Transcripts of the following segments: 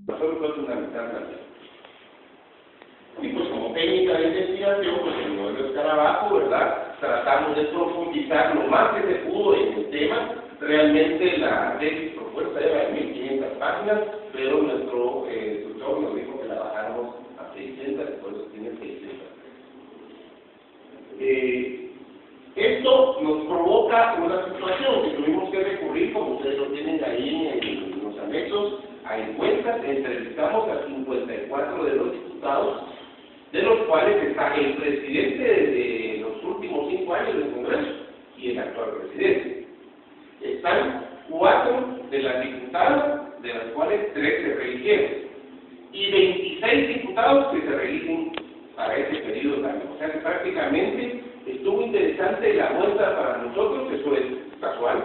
Nosotros fue fundamental también. Y pues como técnica de investigación, pues en el modelo Escarabajo, ¿verdad? Tratamos de profundizar lo más que se pudo en el tema. Realmente la tesis propuesta era de 1500 páginas, pero nuestro tutor nos dijo que la bajáramos a 600, por eso tiene 600. Esto nos provoca una situación que tuvimos que recurrir, como ustedes lo tienen ahí en los anexos, a encuestas. Entrevistamos a 54 de los diputados, de los cuales está el presidente de los últimos 5 años del Congreso y el actual presidente. Están 4 de las diputadas, de las cuales 3 se reeligieron, y 26 diputados que se reeligen para ese periodo también. O sea que prácticamente estuvo interesante la muestra para nosotros. Eso es casual,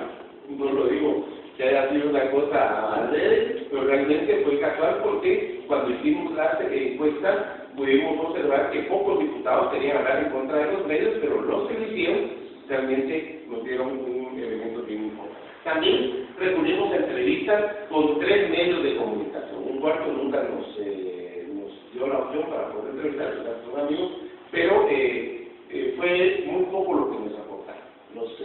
no lo digo que haya sido una cosa adrede, pero realmente fue casual porque cuando hicimos la encuesta pudimos observar que pocos diputados querían hablar en contra de los medios, pero los que lo hicieron realmente nos dieron un elemento bien importante. También recurrimos a entrevistas con 3 medios de comunicación. Un cuarto nunca nos dio la opción para poder entrevistar, son amigos, pero fue muy poco lo que nos aportaron. Los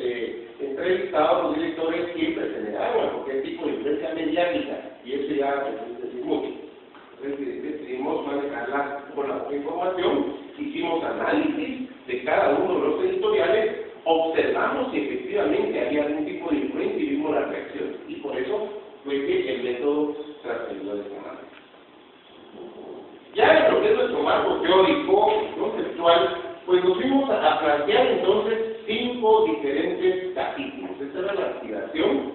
entrevistados, los directores, siempre se negaron a cualquier tipo de influencia mediática, y eso ya es decir mucho. Entonces decidimos manejarla con la poca información, hicimos análisis de cada uno de los editoriales, observamos si efectivamente había algún tipo de influencia y vimos las reacciones, y por eso fue que el método trascendió de esta manera. Ya en lo que es nuestro marco teórico, conceptual, pues nos fuimos a plantear entonces 5 diferentes capítulos. Esta era la aspiración,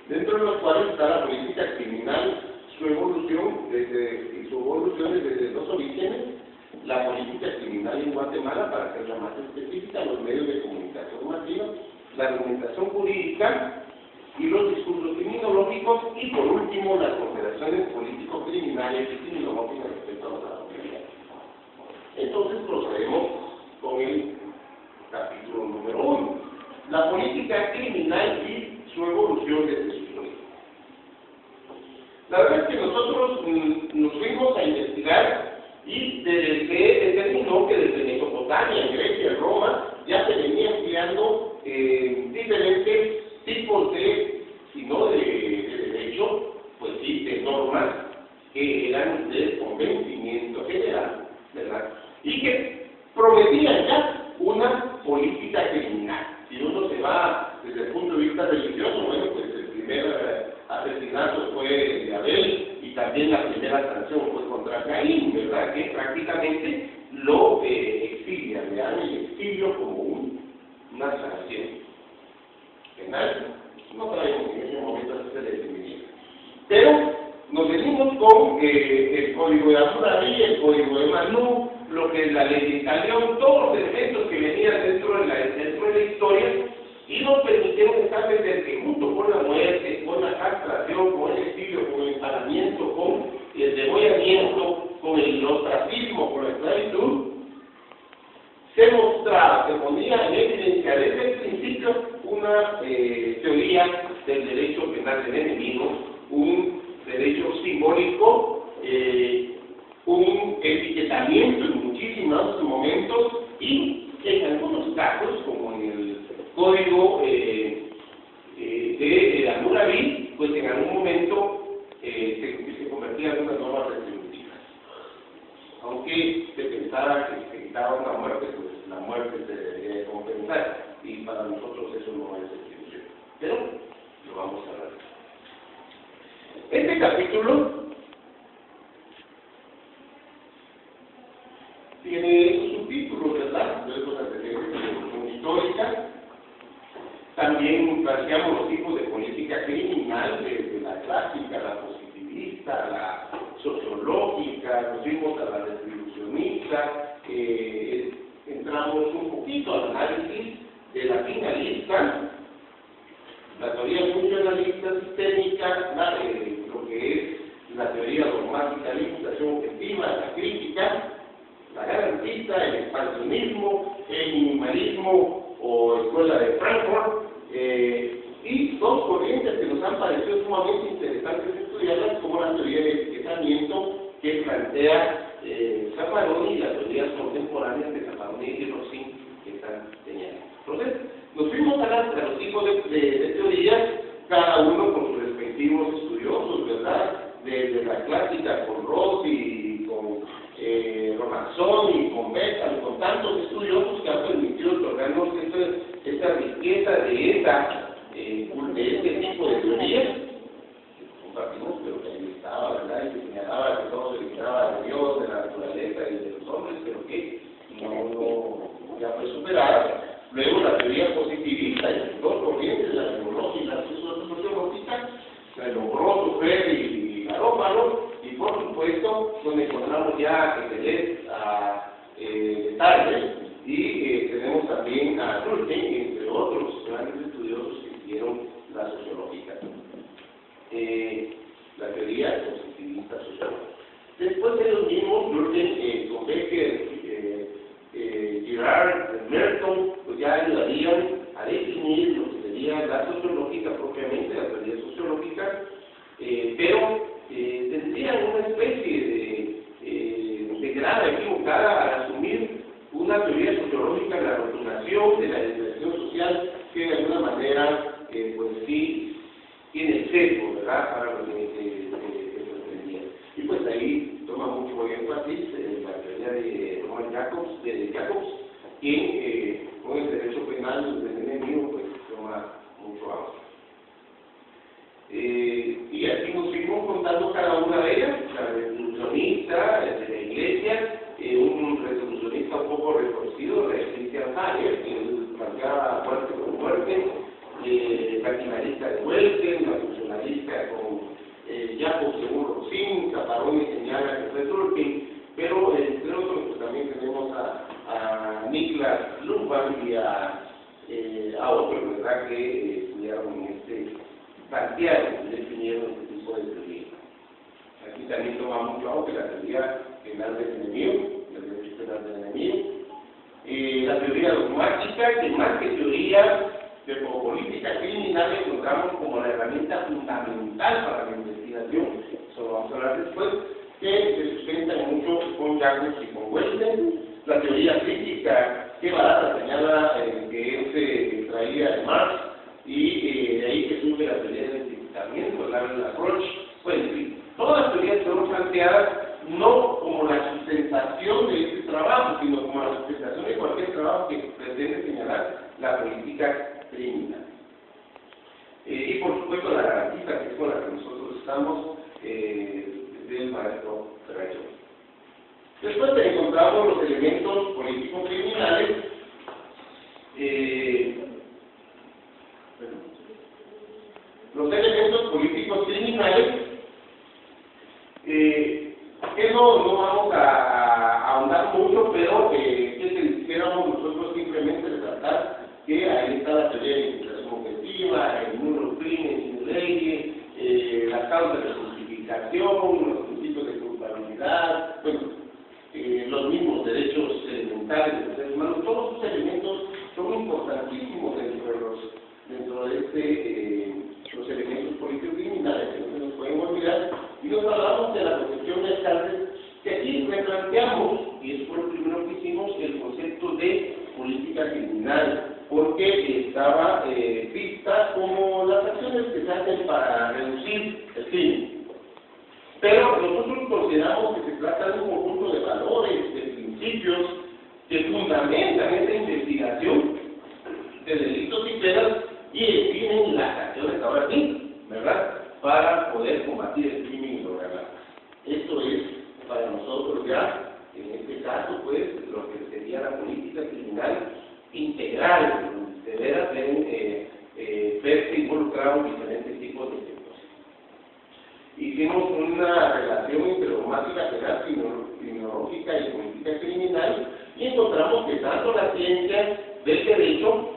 dentro de los cuales está la política criminal, su evolución desde los orígenes, la política criminal en Guatemala, para hacerla más específica, los medios de comunicación masiva, la argumentación jurídica y los discursos criminológicos, y por último las consideraciones político-criminales y criminológicas respecto a la autoridad. Entonces procedemos con el capítulo número 1, la política criminal y su evolución desde su origen. La verdad es que nosotros nos fuimos a investigar y desde que determinó que desde Mesopotamia, Grecia, Roma, ya se venía empleando diferentes tipos de, si no de derecho, pues sí, de normas que eran de convencimiento general, ¿verdad? Y que prometían ya una política criminal. Si uno se va desde el punto de vista religioso, bueno, pues el primer asesinato fue de Abel y también la primera sanción fue contra Caín, ¿verdad? Que prácticamente lo exilian, le dan el exilio como una sanción penal. No sabemos en ese momento se le definía. Pero nos venimos con el código de Hammurabi, el código de Manú, lo que es la ley de Italión, todos los elementos que venían dentro de la historia, y nos permitieron establecer que junto con la muerte, con la castración, con el exilio, con el emparamiento, con el degollamiento, con el ostracismo, con la esclavitud, se mostraba, se ponía en evidencia desde el principio una teoría del derecho penal del enemigo, un derecho simbólico, un etiquetamiento en muchísimos momentos, y en algunos casos, como en el código de Hammurabi, pues en algún momento se convertía en unas normas retributivas. Aunque se pensara que se quitaba una muerte, pues la muerte se debería compensar, y para nosotros eso no es retribución. Pero lo vamos a ver. Este capítulo tiene un subtítulo, ¿verdad? De los antecedentes de la evolución histórica. También planteamos los tipos de política criminal, desde la clásica, la positivista, la sociológica, nos fuimos a la retribucionista, entramos un poquito al análisis de la finalista, la teoría funcionalista sistémica, lo que es la teoría dogmática, la imputación objetiva, la crítica, la garantista, el expansionismo, el minimalismo o escuela de Frankfurt, y dos corrientes que nos han parecido sumamente interesantes estudiarlas, como la gran teoría de etiquetamiento que plantea Zaffaroni y las teorías contemporáneas de Zaffaroni y Rossin que están señalando. Entonces, nos fuimos a los tipos de teorías, cada uno con sus respectivos estudiosos, ¿verdad? Desde la clásica con Rossi, con Romazzoni, con Beckman, con tantos estudiosos que han permitido otorgarnos esta riqueza de este tipo de teorías. Compartimos, pero que ahí estaba, ¿verdad? Y que señalaba que todo se originaba de Dios, de la naturaleza y de los hombres, pero que no ya fue superada. Luego la teoría positivista y dos corrientes, la neurológica y la sociológica, se logró sufrir y Garófalo, y por supuesto, donde encontramos ya a Ketelet, a Tarde, y tenemos también a Durkheim, entre otros grandes estudiosos que siguieron la sociológica. La teoría positivista sociológica. Después de los mismos, Durkheim, con Becker, Girard, Merton, pues ya ayudarían a definir lo que sería la sociológica propiamente, la teoría sociológica, pero tendrían una especie de grave equivocada al asumir una teoría sociológica de la rotulación, de la desviación social, que de alguna manera, pues sí, tiene sesgo, ¿verdad?, para lo que se pretendía. Y pues ahí toma mucho énfasis la teoría de Roman Jacobs, quien con el derecho penal del enemigo, pues toma mucho auge. Y aquí nos seguimos contando cada una de ellas, la resolucionista de la Iglesia, un resolucionista un poco reconocido, Christian Hager, que planteaba muerte con muerte, la finalista de Welken, la funcionalista con Jacob según Rossin, Zaffaroni señala que fue Durkheim, pero entre otros pues, también tenemos a Niklas Luhmann y a otros, ¿verdad?, que estudiaron en plantearon, definieron este tipo de teoría. Aquí también toma mucho auge la teoría penal del enemigo, el derecho penal del enemigo, la teoría dogmática, que más que teoría de política criminal encontramos como la herramienta fundamental para la investigación, eso lo vamos a hablar después, que se sustenta mucho con Jacobs y con Welten, la teoría crítica que Barata señala que es traída de Marx, y de ahí que surge la teoría del identificamiento, la Lacroix, pues en fin, todas las teorías fueron planteadas no como la sustentación de este trabajo, sino como la sustentación de cualquier trabajo que pretende señalar la política criminal. Y por supuesto la garantista, que es con la que nosotros estamos, del maestro Ferrero. Después encontramos los elementos políticos criminales, los elementos políticos criminales, que no vamos a ahondar mucho, pero que quisiéramos nosotros simplemente resaltar que ahí está la teoría de investigación objetiva, el número crimen sin ley, las causas de justificación, los principios de culpabilidad, bueno, los mismos derechos elementales de los seres humanos, todos esos elementos son importantísimos dentro de los elementos políticos criminales que no se nos pueden olvidar, y nos hablamos de la concepción de Descartes, que aquí replanteamos, y eso fue lo primero que hicimos, el concepto de política criminal, porque estaba vista como las acciones que se hacen para reducir el crimen. Pero nosotros consideramos que se trata de un conjunto de valores, de principios, que fundamentan esta investigación de delitos y penas y definen las acciones ahora sí, ¿verdad?, para poder combatir el crimen y lograr la paz. Esto es para nosotros ya, en este caso, pues, lo que sería la política criminal integral, donde de veras deben verse involucrados diferentes tipos de delitos. Hicimos una relación entre dogmática penal, criminológica y política criminal, y encontramos que tanto la ciencia del derecho,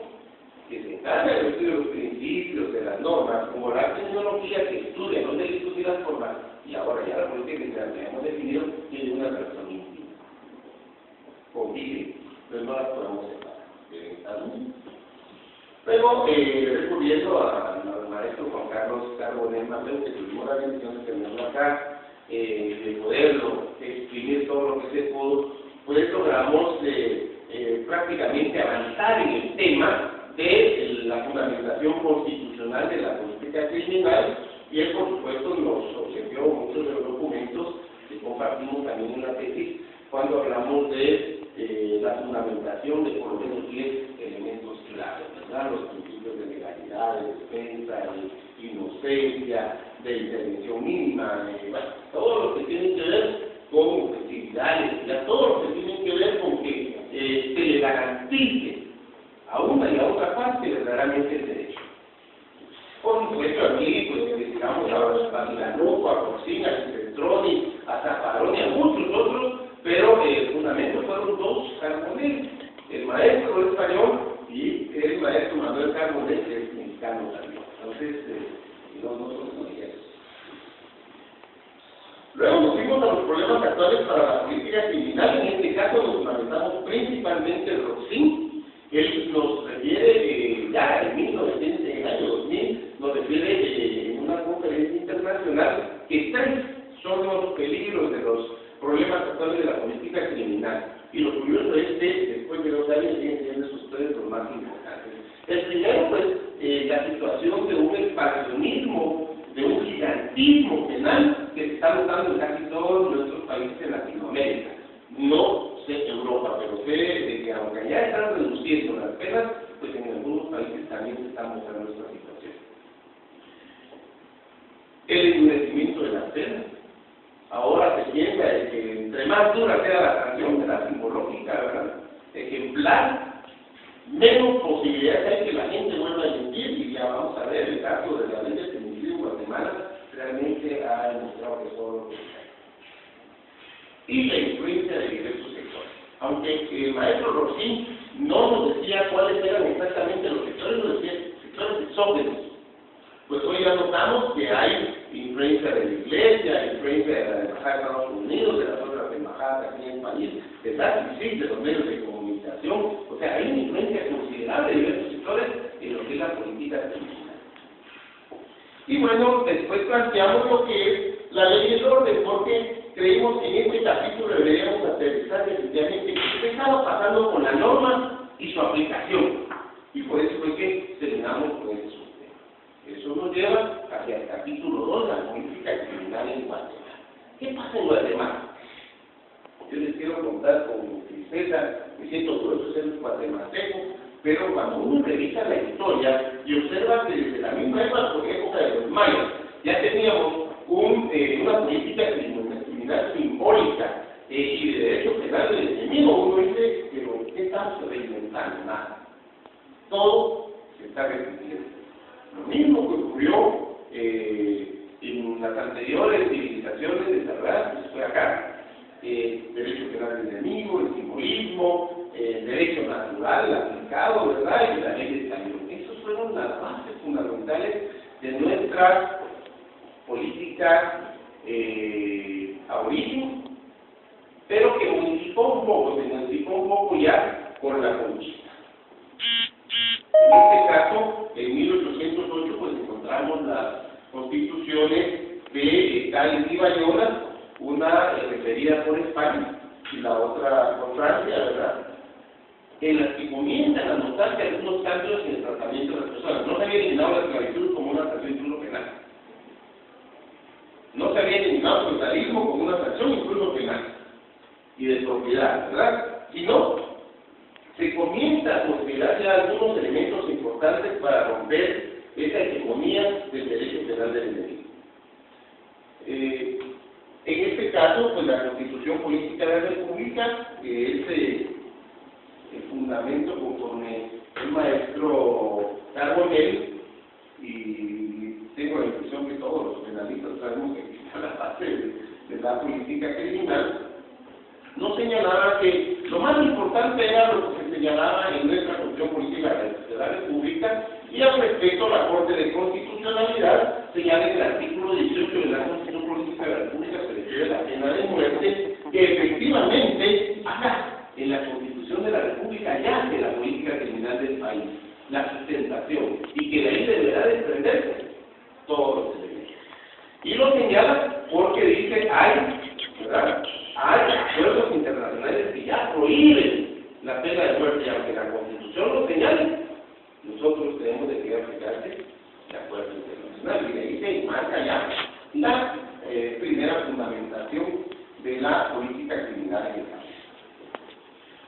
que se encarga del estudio de los principios, de las normas, como la criminología que estudia los delitos y las formas, y ahora ya la política criminal que hemos definido, tiene una relación íntima. Convive, pero no las podemos separar. Luego, recurriendo a la maestro Juan Carlos Carbonell Mateo, que tuvimos la bendición de tenerlo acá, de poderlo exprimir todo lo que se pudo, pues logramos prácticamente avanzar en el tema de la fundamentación constitucional de la política criminal, y él por supuesto nos obsequió muchos de los documentos que compartimos también en la tesis cuando hablamos de la fundamentación de por lo menos 10 elementos claves, ¿verdad? Los principios de legalidad, de defensa, de inocencia, de intervención mínima, bueno, todo lo que tiene que ver con objetividad, ya todo lo que tiene que ver con que se le garantice a una y a otra parte verdaderamente el derecho. Por supuesto, aquí, pues, digamos, a Villanueva, a Porcina, a Centroni, a Zaffaroni, a muchos otros, pero el fundamento fueron dos, Carbonell, el maestro español y el maestro Manuel Carbonell, que es mexicano también. Entonces, no son colombianos. Luego nos fuimos a los problemas actuales para la política criminal. En este caso nos fundamentamos principalmente en Roxin. Él nos refiere, ya en el año 2000, nos refiere en una conferencia internacional que 3 son los peligros de los problemas actuales de la política criminal. Y lo curioso es que después de 2 años siguen siendo esos 3 los más importantes. El primero, pues, la situación de un expansionismo, de un gigantismo penal que se está notando en casi todos nuestros países en Latinoamérica. No sé Europa, pero sé que aunque ya están reduciendo las penas, pues en algunos países también se está mostrando esta situación. El endurecimiento de las penas. Ahora se piensa que entre más dura sea la sanción de la psicológica, ¿verdad?, ejemplar, menos posibilidades hay que la gente vuelva a mentir, y ya vamos a ver el caso de la ley de feminicidio en Guatemala, realmente ha demostrado que todo lo que hay. Y la influencia de diversos sectores. Aunque el maestro Roxin no nos decía cuáles eran exactamente los sectores, nos decía sectores exógenos. Pues hoy ya notamos que hay influencia de la Iglesia, influencia de la Embajada de Estados Unidos, de las otras embajadas aquí en el país, de la CICIG, de los medios de comunicación. O sea, hay una influencia considerable de diversos sectores en lo que es la política criminal. Y bueno, después planteamos lo que es la ley y el orden, porque creímos que en este capítulo deberíamos aterrizar definitivamente qué estaba pasando con la norma y su aplicación. Y por eso fue que terminamos con ese tema. Eso nos lleva hacia el capítulo 2, la política criminal en Guatemala. ¿Qué pasa en Guatemala? Yo les quiero contar con tristeza, me siento orgulloso de ser guatemalteco, pero cuando uno revisa la historia y observa que desde la misma época de los mayas ya teníamos una política criminal simbólica y de derecho penal del enemigo, uno dice, pero ¿qué estamos reinventando? Nada. Todo se está repitiendo. Lo mismo que ocurrió en las anteriores civilizaciones desarrolladas, pues fue acá. Derecho penal del enemigo, el simbolismo, derecho natural aplicado, ¿verdad?, y la ley de talión. Esas fueron las bases fundamentales de nuestra política a origen, pero que se modificó un poco ya por la conquista. En este caso, en 1808, pues encontramos las constituciones de Cádiz y Bayona, una referida por España y la otra por Francia, ¿verdad?, en las que comienzan a notarse algunos cambios en el tratamiento de las personas. No se había eliminado la esclavitud como una sanción incluso penal. No se había eliminado el feudalismo como una sanción incluso penal y de propiedad, ¿verdad?, sino se comienza a considerar ya algunos elementos importantes para romper esa hegemonía del derecho penal del enemigo. En este caso, pues la Constitución Política de la República, que es el fundamento conforme el maestro Carbonell, y tengo la impresión que todos los penalistas sabemos que está la base de la política criminal, nos señalaba que lo más importante era lo que se señalaba en nuestra Constitución Política de la República, y al respecto la Corte de Constitucionalidad señala en el artículo 18 de la Constitución Política de la República, se refiere a la pena de muerte, que efectivamente acá, en la Constitución de la República, yace la política criminal del país, la sustentación, y que de ahí deberá desprenderse dice, ¿verdad? Hay acuerdos internacionales que ya prohíben la pena de muerte, y aunque la Constitución lo señale, nosotros tenemos de que aplicarse de acuerdo internacional, y ahí se marca ya la primera fundamentación de la política criminal en el país.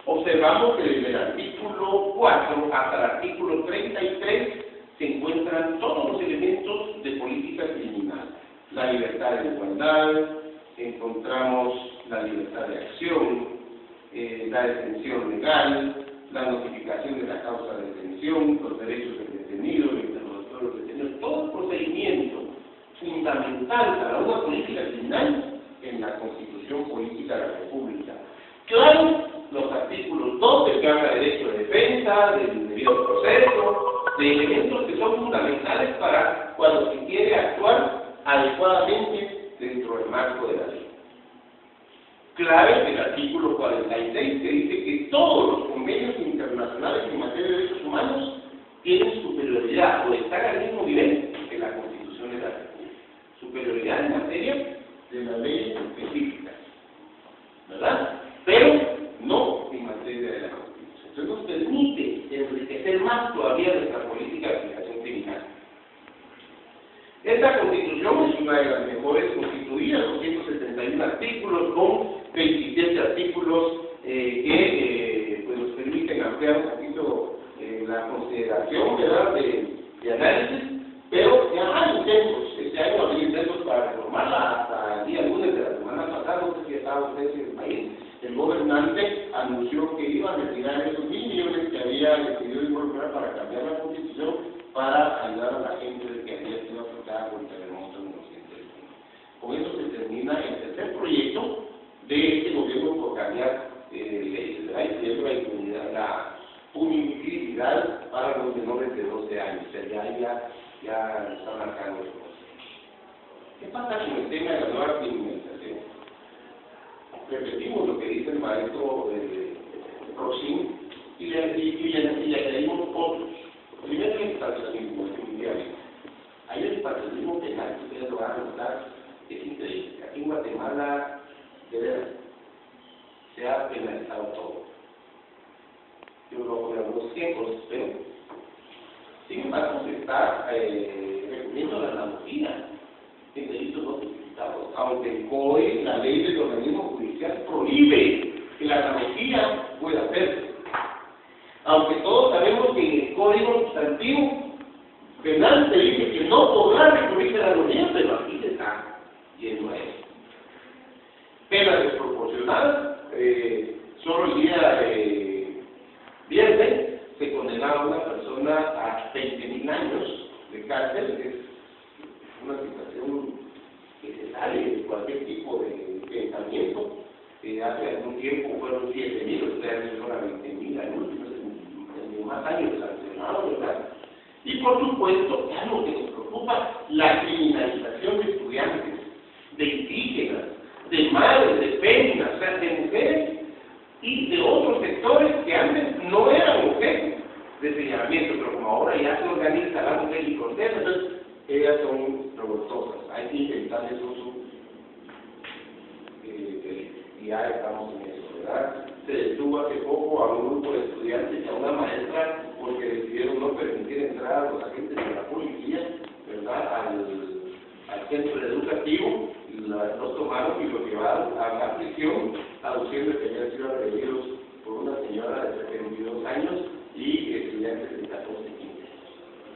Observamos que desde el artículo 4 hasta el artículo 33 se encuentran todos los elementos de política criminal. La libertad de igualdad, encontramos la libertad de acción, la detención legal, la notificación de la causa de detención, los derechos del detenido, el interrogatorio de los detenidos, todo el procedimiento fundamental para una política criminal en la Constitución Política de la República. Claro, los artículos 12 que habla de derecho de defensa, del debido proceso, de elementos que son fundamentales para cuando se quiere actuar adecuadamente dentro del marco de la ley. Clave el artículo 46 que dice que todos los convenios internacionales en materia de derechos humanos tienen superioridad o están al mismo nivel que la Constitución de la República. Superioridad en materia de las leyes específicas, ¿verdad? Pero no en materia de la Constitución. Entonces nos permite enriquecer más todavía nuestra política de aplicación criminal. Esta Constitución es una de las mejores constituidas, 271 artículos con 27 artículos que pues nos permiten ampliar un poquito la consideración, ¿verdad?, de análisis, pero ya hay intentos, este año había intentos para reformarla hasta el día lunes de la semana pasada, no sé si estaba usted en el país. El gobernante anunció que iba a retirar esos 1.000 millones que había decidido involucrar para cambiar la Constitución para ayudar a la gente que había sido afectada por el terremoto en 1901. Con eso se termina el tercer proyecto de este gobierno por cambiar leyes, ¿verdad? Incluyendo la impunidad, la punibilidad para los menores de 12 años. O sea, ya están marcando eso. ¿Qué pasa con el tema de la nueva criminalización? Repetimos lo que dice el maestro Roxin y le añadimos otros. Primero el estacionismo, definitivamente. Hay el estacionismo penal, que ustedes lo van a notar, es increíble. Aquí en Guatemala, de verdad, se ha penalizado todo. Yo lo voy a algunos tiempos, pero sin embargo se está recurriendo a la analogía en delitos no tipificados, aunque el COE, la ley del organismo judicial, prohíbe que la analogía pueda hacerse. Aunque todos sabemos que en el Código Sustantivo Penal se dice que no podrá recurrirse a la analogía, pero aquí se está yendo a eso. Penas desproporcionadas, solo el día viernes se condenaba a una persona a 20.000 años de cárcel, que es una situación que se sale de cualquier tipo de pensamiento. Hace algún tiempo fueron 7.000, ustedes son a 20.000 al último, más años sancionados, ¿verdad? Y por supuesto, ya lo que nos preocupa, la criminalización de estudiantes, de indígenas, de madres, de féminas, o sea, de mujeres y de otros sectores que antes no eran objeto de señalamiento, pero como ahora ya se organiza la mujer y condena, entonces ellas son revoltosas, hay que intentar eso y ya estamos en eso, ¿verdad? Se detuvo hace poco a un grupo de estudiantes y a una maestra porque decidieron no permitir entrar a los agentes de la policía, ¿verdad?, al centro educativo, los tomaron y los llevaron a la prisión, aduciendo que habían sido agredidos por una señora de 72 años y estudiantes de 14 y 15 años.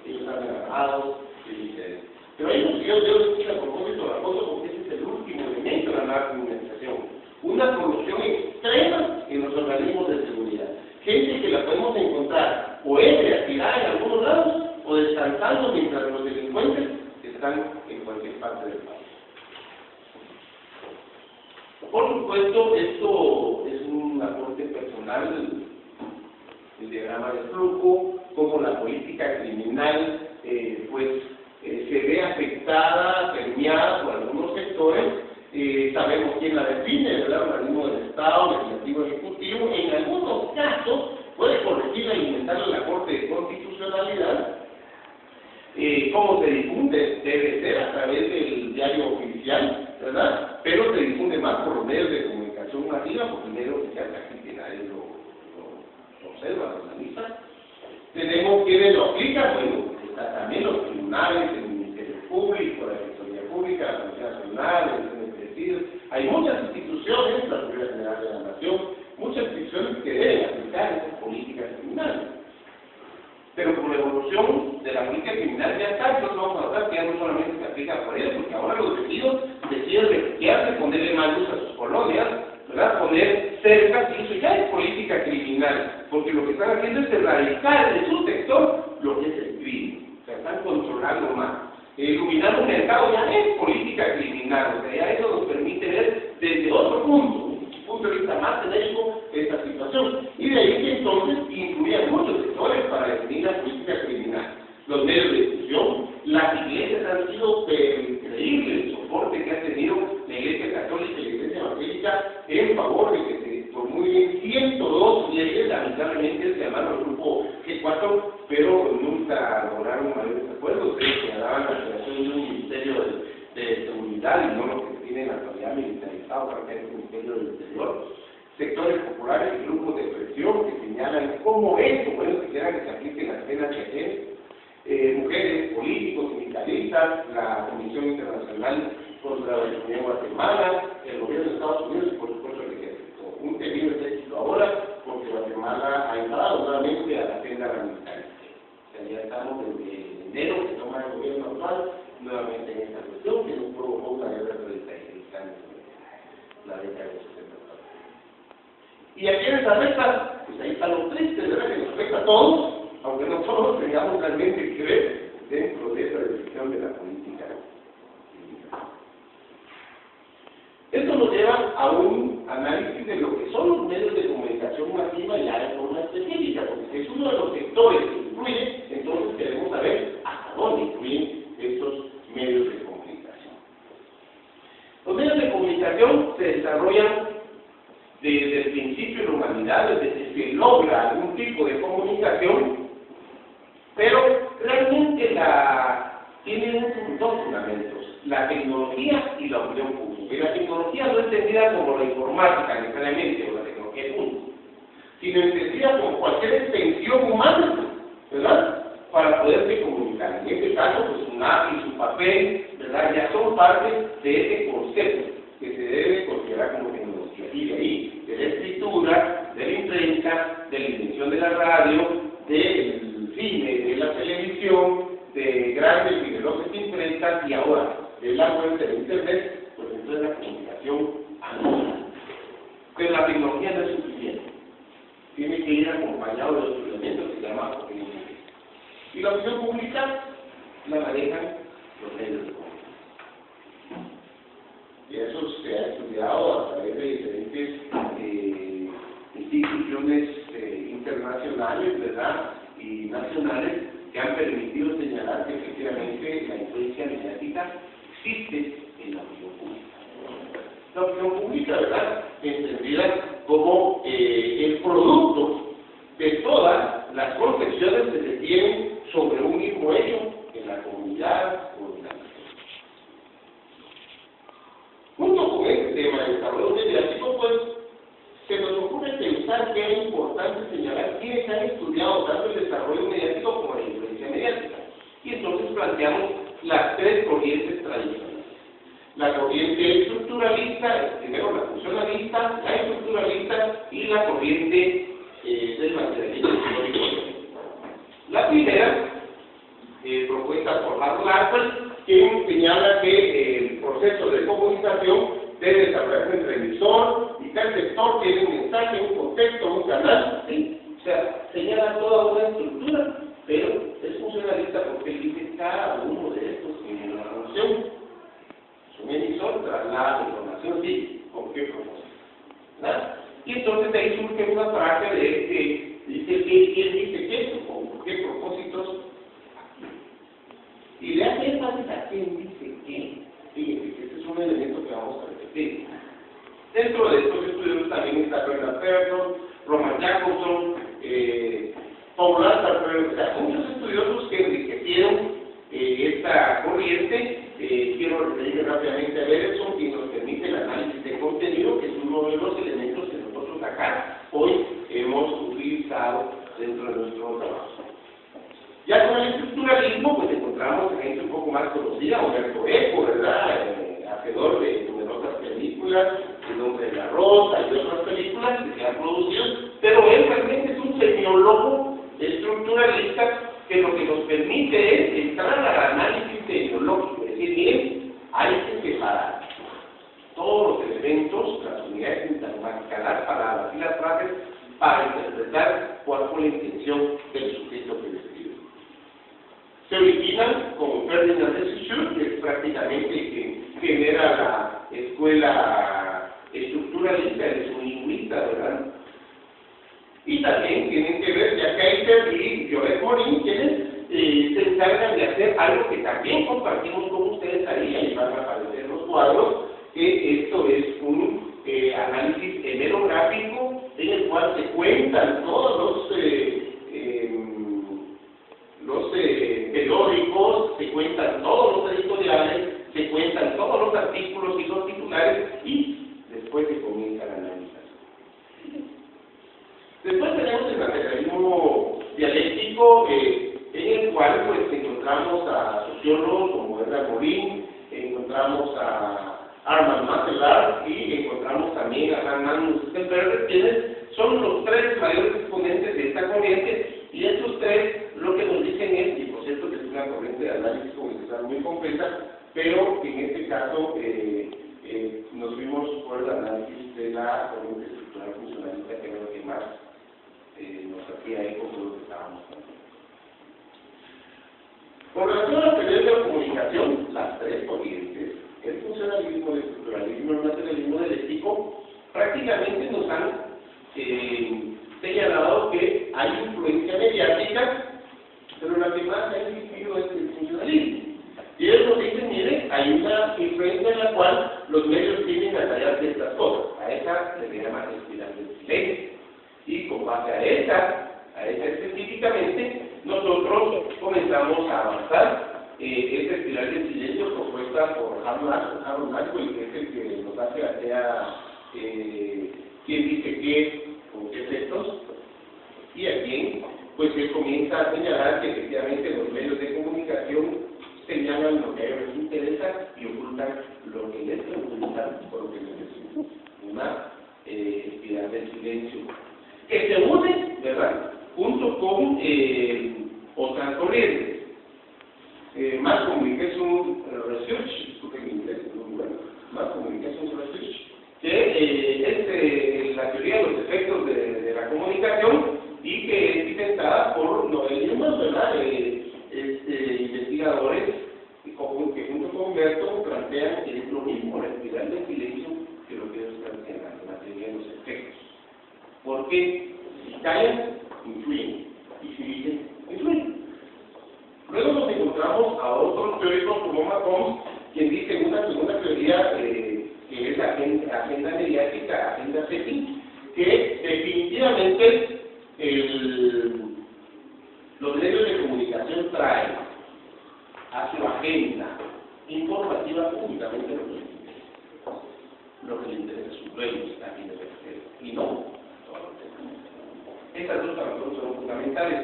Ellos están agarrados y dicen, pero hay un señor, yo les a propósito de la cosa porque ese es el último elemento de la nueva criminalización. Una corrupción extrema en los organismos de seguridad. Gente que la podemos encontrar o tirada en algunos lados o descansando mientras los delincuentes están en cualquier parte del país. Por supuesto, esto es un aporte personal, el diagrama de flujo, como la política criminal se ve afectada, permeada por algunos sectores. Sabemos quién la define, ¿verdad? El organismo del Estado, legislativo, ejecutivo. En algunos casos puede corregirla y inventarla la Corte de Constitucionalidad. Cómo se difunde debe ser a través del diario oficial, ¿verdad? Pero comunicación masiva, porque el medio oficial casi que nadie lo observa, lo analiza. Tenemos quienes lo aplican, bueno, está también los tribunales, el Ministerio Público, la Defensoría Pública, la Policía Nacional, el Presidio. Hay muchas instituciones, la Seguridad General de la Nación, muchas instituciones que deben aplicar esas políticas criminales. Pero con la evolución de la política criminal ya está, entonces vamos a notar que ya no solamente se aplica por ellos, porque ahora los vecinos deciden refugiarse, ponerle más luz a sus colonias, ¿verdad? Poner cercas, y eso ya es política criminal, porque lo que están haciendo es erradicar de su sector lo que es el crimen, o sea, están controlando más. Iluminar un mercado ya es política criminal, o sea, ya eso nos permite ver desde otro punto de vista más genérico esta situación. Y de ahí que entonces incluían muchos sectores para definir la política criminal. Los medios de difusión, las iglesias han sido increíbles el soporte que ha tenido la Iglesia Católica y la Iglesia Evangélica en favor de que se formule 102 leyes, lamentablemente se llamaron el grupo G4, pero nunca lograron mayores acuerdos. Ellos señalaban la creación de un ministerio de seguridad y no lo que tiene la actualidad militarizado para que haya un ministerio del interior. Sectores populares y grupos de presión que señalan cómo eso, bueno, quisieran que se apliquen las penas que hacen. Mujeres, políticos, sindicalistas, la Comisión Internacional contra la Economía de Guatemala, el gobierno de Estados Unidos y por supuesto el ejército. Un temido éxito ahora porque Guatemala ha entrado nuevamente a la senda militar. O sea, ya estamos desde enero que toma el gobierno actual nuevamente en esta cuestión que no provocó una guerra de 36 años, la década de los 60. ¿Y a quiénes afecta? Pues ahí está lo triste, ¿verdad? Que nos afecta a todos, aunque no todos tengamos realmente que ver dentro de esa decisión de la política. Esto nos lleva a un análisis de lo que son los medios de comunicación masiva ya de forma específica, porque es uno de los sectores que influye, entonces queremos saber hasta dónde influyen estos medios de comunicación. Los medios de comunicación se desarrollan desde el principio de la humanidad, desde que se logra algún tipo de comunicación, pero realmente tienen dos fundamentos, la tecnología y la opinión pública. Y la tecnología no entendida como la informática necesariamente, o la tecnología del mundo, sino entendida como cualquier extensión humana, ¿verdad?, para poderse comunicar. En este caso, pues un lápiz, un papel, ¿verdad?, ya son parte de ese concepto que se debe considerar como tecnología. Y de ahí, de la escritura, de la imprenta, de la invención de la radio, del cine, de la televisión, de grandes y veloces imprentas y ahora de la web, de internet, pues entonces la comunicación anual. Pero la tecnología no es suficiente. Tiene que ir acompañado de otros elementos que se llaman opinión pública. Y la opinión pública la manejan los medios de comunicación. Y eso se ha estudiado a través de diferentes instituciones internacionales, ¿verdad?, y nacionales, que han permitido señalar que efectivamente la influencia mediática existe en la opinión pública. La opinión pública, ¿verdad?, entendida como el producto de todas las concepciones que se tienen sobre un mismo hecho en la comunidad o en la nación. Junto con este tema de desarrollo mediático, pues, se nos ocurre pensar que es importante señalar quiénes han estudiado tanto el desarrollo mediático como la influencia mediática. Y entonces planteamos las tres corrientes tradicionales. La corriente estructuralista, primero la funcionalista, la estructuralista y la corriente del materialismo histórico. La primera, propuesta por Harold Arthur, quien señala que el proceso de comunicación debe desarrollarse entre el emisor y cada sector tiene un mensaje, un contexto, un canal, ¿sí? O sea, señala toda una estructura, pero es funcionalista porque dice cada uno de estos tiene una función. Es un emisor, traslada la información, sí, ¿con qué propósito? ¿Verdad? Y entonces de ahí surge una frase de que dice quién dice qué, con qué propósitos. Y le hace énfasis a quién dice qué. Fíjense que este es un elemento que vamos a repetir. Dentro de estos estudios también está Bernard Perton, Roman Jacobson, Paul Alpert, o sea, muchos estudiosos que enriquecieron esta corriente. Quiero referirme rápidamente a Bergson, quien nos permite el análisis de contenido, que es uno de los elementos dentro de nuestro trabajo. Ya con el estructuralismo, pues encontramos gente un poco más conocida, Humberto Eco, ¿verdad? Hacedor de numerosas películas, El nombre de la rosa y otras películas que se han producido, pero él realmente es un semiólogo estructuralista que lo que nos permite es entrar al análisis semiológico, es decir, bien, hay que separar todos los elementos, las unidades intermarcadas para las frases, para interpretar cuál fue la intención del sujeto que describe. Se originan con Ferdinand de Saussure, que es prácticamente quien genera la escuela estructuralista, es un lingüista, ¿verdad? Y también tienen que ver Jacques Kaiser y Violet Morin, quienes se encargan de hacer algo que también compartimos con ustedes ahí, ahí van a aparecer los cuadros, que esto es un análisis hemerográfico en el cual se cuentan todos los periódicos, se cuentan todos los editoriales, se cuentan todos los artículos y los titulares y después se comienza la analización. Después tenemos el materialismo dialéctico, en el cual pues encontramos a sociólogos como Edgar Morin, encontramos a Armand Matelar y encontramos también a Magnus Stenberger, quienes son los tres mayores exponentes de esta corriente, y estos tres lo que nos dicen es, y por cierto que es una corriente de análisis conceptual muy completa, pero en este caso nos fuimos por el análisis de la corriente estructural funcionalista, que era lo que más nos hacía eco de lo que estábamos hablando. Con relación a la teoría de la comunicación, las tres corrientes, el funcionalismo, el estructuralismo y el materialismo dialéctico, prácticamente nos han señalado que hay influencia mediática, pero la que más ha existido es el funcionalismo. Y ellos nos dicen, miren, hay una influencia en la cual los medios tienen a tallar ciertas cosas. A esa se le llama espiral del silencio. Y con base a esa específicamente, nosotros comenzamos a avanzar. Esta espiral del silencio propuesta por Harold Maxwell, que es el que nos hace hacia quién dice qué, con qué efectos, y a quién, pues él comienza a señalar que efectivamente los medios de comunicación señalan lo que a ellos les interesa y ocultan lo que les preocupa por lo que les necesitan. Una espiral del silencio que se une, ¿verdad?, junto con otras corrientes. Mass Communication Research, disculpen mi inglés, es muy bueno, Mass Communication Research, que es la teoría de los efectos de la comunicación y que es inventada por Noel Newman, ¿verdad? Investigadores que junto con Humberto plantean que es lo mismo la espiral del silencio que lo que ellos plantean, la teoría de los efectos. Porque si callan, influyen, y si dicen, influyen. Luego nos encontramos a otros teóricos como Macomb, quien dice una segunda teoría que es la agenda mediática, agenda setting, que definitivamente los medios de comunicación traen a su agenda informativa únicamente lo que le interesa a sus dueños, a quienes les interesa, y no todo lo demás. Estas dos para nosotros son fundamentales.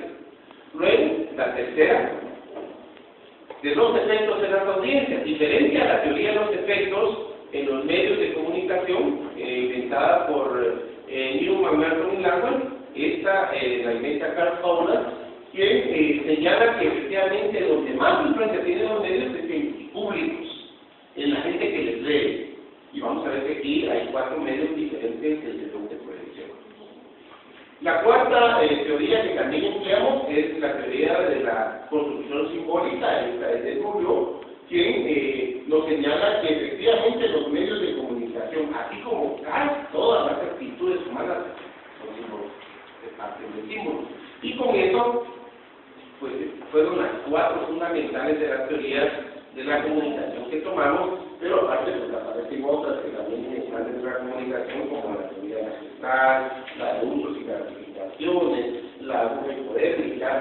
Luego, la tercera, de los efectos en las audiencias, diferente a la teoría de los efectos en los medios de comunicación, inventada por Newman, Merton y Langwell, esta la inventa Karl Fowler, que señala que efectivamente donde más influencia tienen los medios es en los públicos, en la gente que les lee. Y vamos a ver que aquí hay 4 medios diferentes del según de proyección. La cuarta teoría que también empleamos es la teoría de la construcción simbólica. Esta es de Bourdieu, quien nos señala que efectivamente los medios de comunicación, así como casi todas las actitudes humanas, son símbolos, es parte del símbolo. Y con eso, pues fueron las 4 fundamentales de las teorías de la comunicación que tomamos, pero aparte pues aparecen otras que también están dentro de la comunicación, como la teoría ancestral, la de usos y gratificaciones, la algorítmica,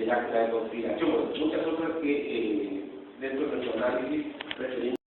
la conspiración, muchas otras que dentro de nuestro análisis referimos.